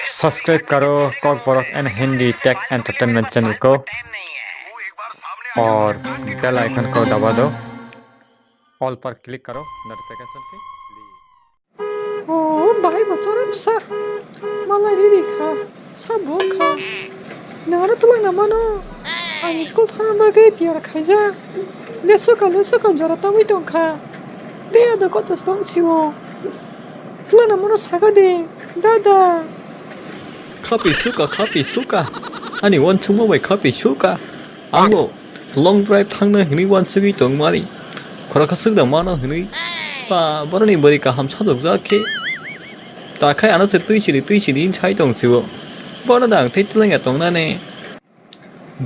सब्सक्राइब करो कॉकबॉक्स एंड Hindi take entertainment channel को और बेल आइकन को दबा दो ऑल पर क्लिक करो नोटिफिकेशन के लिए भाइ बचरम सा मलाई रिरिखा साबोखा नारा तुlang namano ang school thang bagay piar khaja leso ka jara tawi tongkha de ada ko tas dong siwo tulang namano saga de dada 커피 수가 아니 원충 왜 커피 수가 아무 long drive 탕나 흔히 원충이 동마리 그렇게 쓰다 많아 흔히 바 버니 머리가 함차도 자케 다카이 안에서 뜨시리 차이 동시고 버나당 테틀링에 동나네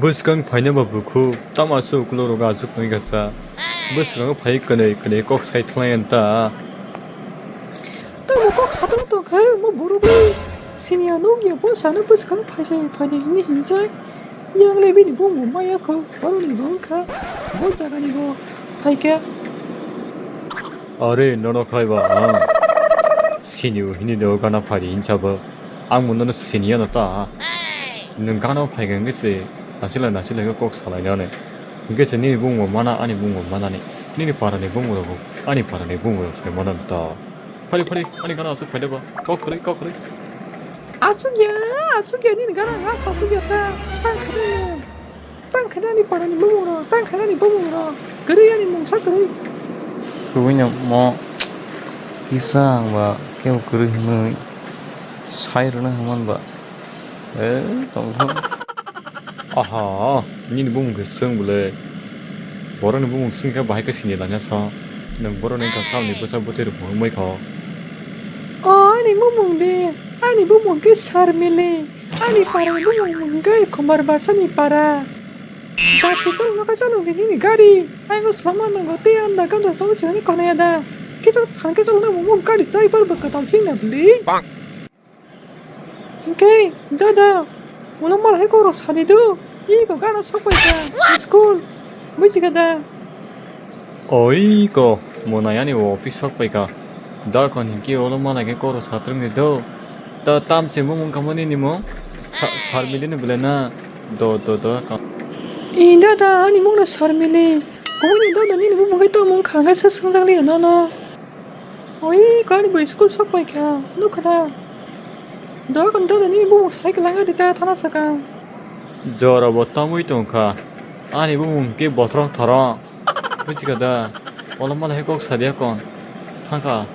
버스강 파이나바 부쿠 따마수 글로로가 아주 거기가사 버스강 파이꺼네 그네 꼭 사이틀라이한다 tamo kok sadang to khay mo burubi senior nong ya bo sana bus kan phajai ni hinja yang lebi ni bo mo maya ko baru ni bo kha bo jaga ni bo phaikia अरे नोनो खाइबा सिनिउ हिनि नो गाना फारि इंचाबो आं मुननो सिनिया नता नों गाना फाइगोन गेसे नासिला কক 살아야네 गेसे नि बुङो माना आनि बुङो मानानि निनि पारानि बुङो आनि पारानि बुङो सेमनता फारि आनि गाना सु फाइदबा কক 그래 asugia ni ngara nga sasugia ta tang khana ni parani bomura tang khana ni bomura gari ni mongsa gari 그냥 뭐 기상 뭐 깨우 그러면 사이로는 한번 봐. 동성 아하 니니 बुङो गोसों बुले बरनि बुङो सिंगा बाहाय गोसिनि दानियासा नों बरनि का सालनि बोसा बोथेर बुङै खौ ani bumong ke sarmile ani para bumong ke komar barsa ni para tapi chal no ka chalo ni gari ai go sama no go te anda ka dos to chani kone ada kisal phan ke chal na bumong gari chai par ba ka tal sing na bli okay dada uno mal hai ko ro sani do I go gana sokoi ka school muji ga da 어이거 뭐나야니 오피스 학바이가 나 건기 얼마나게 거로 사드는데도 또 땀치 몸은 가만히니 뭐잘 밀리는 블레나 도도도 dada ani mong na sarmile koni dada ni bumong ke to mong khanga sa sangjang li na no oi gani bo school sokoi ka no kada da kon dada ni bumong sai ka langa de ta thana saka 저러 뭐 땀이 동카 아니 몸게 버트랑 털어 그치가다 얼마나 해곡 사디야 건 한가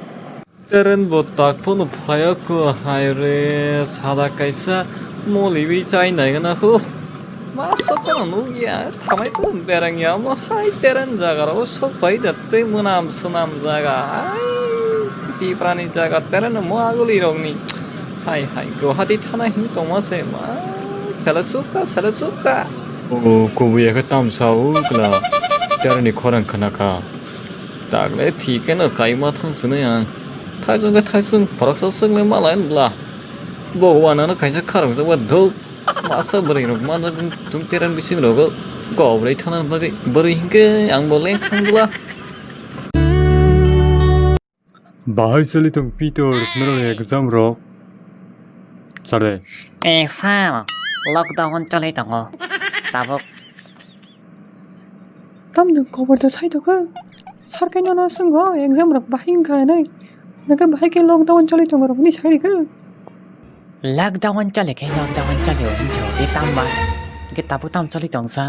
때른 보딱 포노 파였고 하이레 사다카이사 몰리비 짜이 나이가나 후 마서건 누기야 타마이 돈 베랑이야 뭐 하이 때른 자가라고 속바이 됐대 무남 수남 자가 아이 디프라니 자가 때른 뭐 아글리롱니 하이 그 하디 타나 힘 동마세 마 살아수까 고부야 그 땀 사우 그라 때르니 코랑 크나카 딱래 티케는 가이마 탕스는 타이존가 타이슨 버럭서 승내 말라인라 보와나는 가이사 카르면서 와도 마서 버리는 만나 좀 때는 미신으로 고브레 타는 버리 hin게 양볼랭 칸글라 바이슬리통 피터 너의 exam로 잘해 sao lockdown চলে তো তাবক tam du cover da sai to ka sarkai no na sung go exam rak bahin ka nai naga bahai ke lockdown chali to rak ni sai ka lockdown চলে hinjo de tamba ke tabu tam চলি tong sa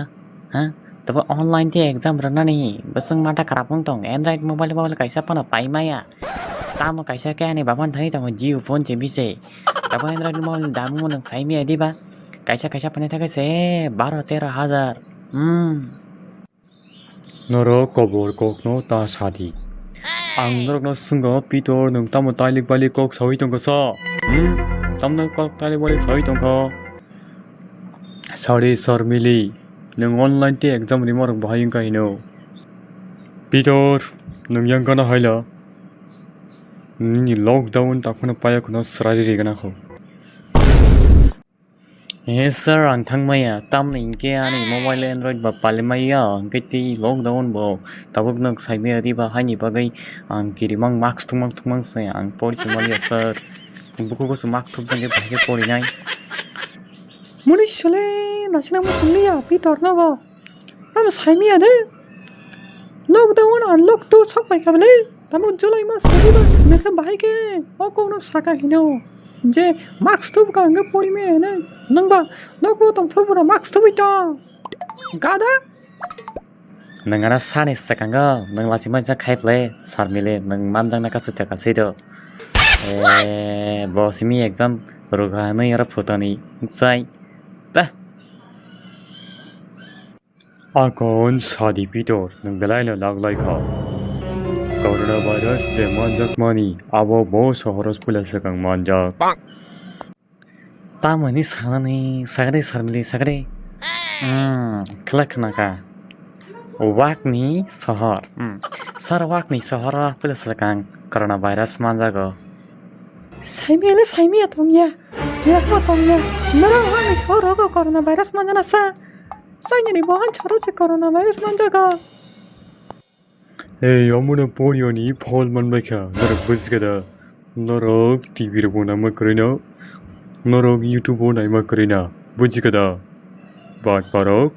ha tabo online te exam rana ni basung mata karapong tong android mobile kaisa pana pai maya tamo kaisa ke ani baban thani tamo jiu phone che bi se tabo android mobile damu nang sai mi adi ba kaisa pane thake se 12-13 हजार 너로 거볼 꼭노 다 사디 앙너럭 너 쓴거 비도 능 땀을 빨리 꼭 서이던 거서 땀는 꼭 빨리 서이던 거 서리 서밀리 능 온라인 때 exam 리모르 바인가 이노 비도 능 양가나 하이라 니 록다운 딱코나 빠야 그너 스라리리가나 호 sir ang thangmaya tamna inke ani mobile android ba palimaya angketi lockdown bo tabuk nak saime adi ba hani bagai ang kirimang max tumang se ang polisi mali sir buku sumak tuh jangan pakai polinya. Malaysia le nasional musuhnya ya Peter naga am saimi ada lockdown unlock tuh sampai kabel tamu Julai mas tadi bah mereka baik aku nak saka hino je max tuh bukan nggak poli me na nang bah logo tong pura max tuh itu gak ada Nang ana sani sekangga nang lasi manja kayak le sarmile nang manjang nak kasih tak kasih do. Bos ini exam berugah nih orang foto nih say. Dah. Akon sadi Peter nang belai na laglai ka. Coronavirus de manjak mani abo bo sohoros pula sekang manjak. Tamu ini sana nih sagade sarmile sagade. Kelak naka. Wakni sohor. Sar wakni sohor pula sekang coronavirus manjago. saimi le saimi ya tong ya ya apa tong ya nara orang seorang kok coronavirus mana nasa saya nih bahan cara sih coronavirus mana ga Hey, amuna ponioni Paul man baka. Narak buskada. Narak TV ro bona ma karina. Narak YouTube bona ma karina. Buskada. Baat parok.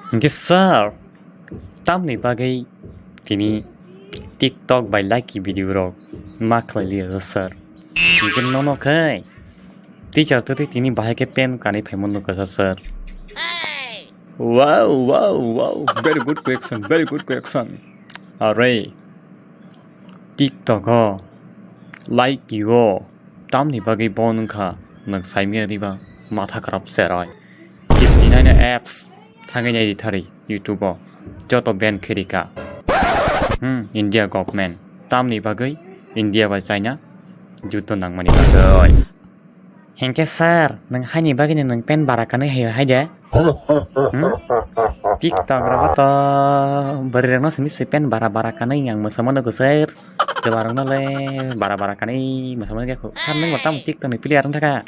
Oke sir. Tam nih bagai tini TikTok by like video ro maklai lihat sir. Mungkin nono kai. Teacher tuh tini bahaya ke pen kani pemon no kasa sir. Wow. Very good question. Alright. TikTok ho. Like yo. Tam nih bagai bonun ka. Nang saimi di ba. Mata kerap serai. 59 apps. 당연히 에디터리 유튜버 저도 밴 크리카 인디아 government 땀니 바그이 인디아 발사이냐 주도 낭만이 바그이 Hengke sir, nang hani bagini nang pen barakan hayo haja. TikTok berapa toh? Berirang semi si pen bara-barakan yang masama nago sir. Jabarang le bara-barakan masama nago. Kan nang batam TikTok ni pilih arang taka.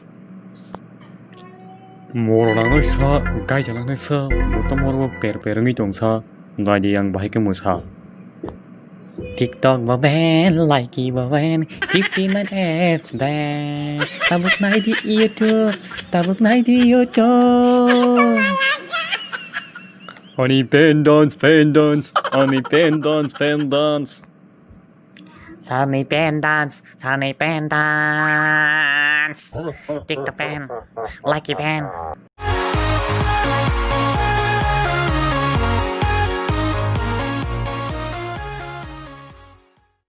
모로랑을 사 가이자랑을 사 모토 모로 베르베르이 동사 나디 yang baik ke musa TikTok baben, like baben, 59 apps ban. Tabuk naik di YouTube. Honey pen dance honey pen dance Sunny pen dance. TikTok pen, like pen.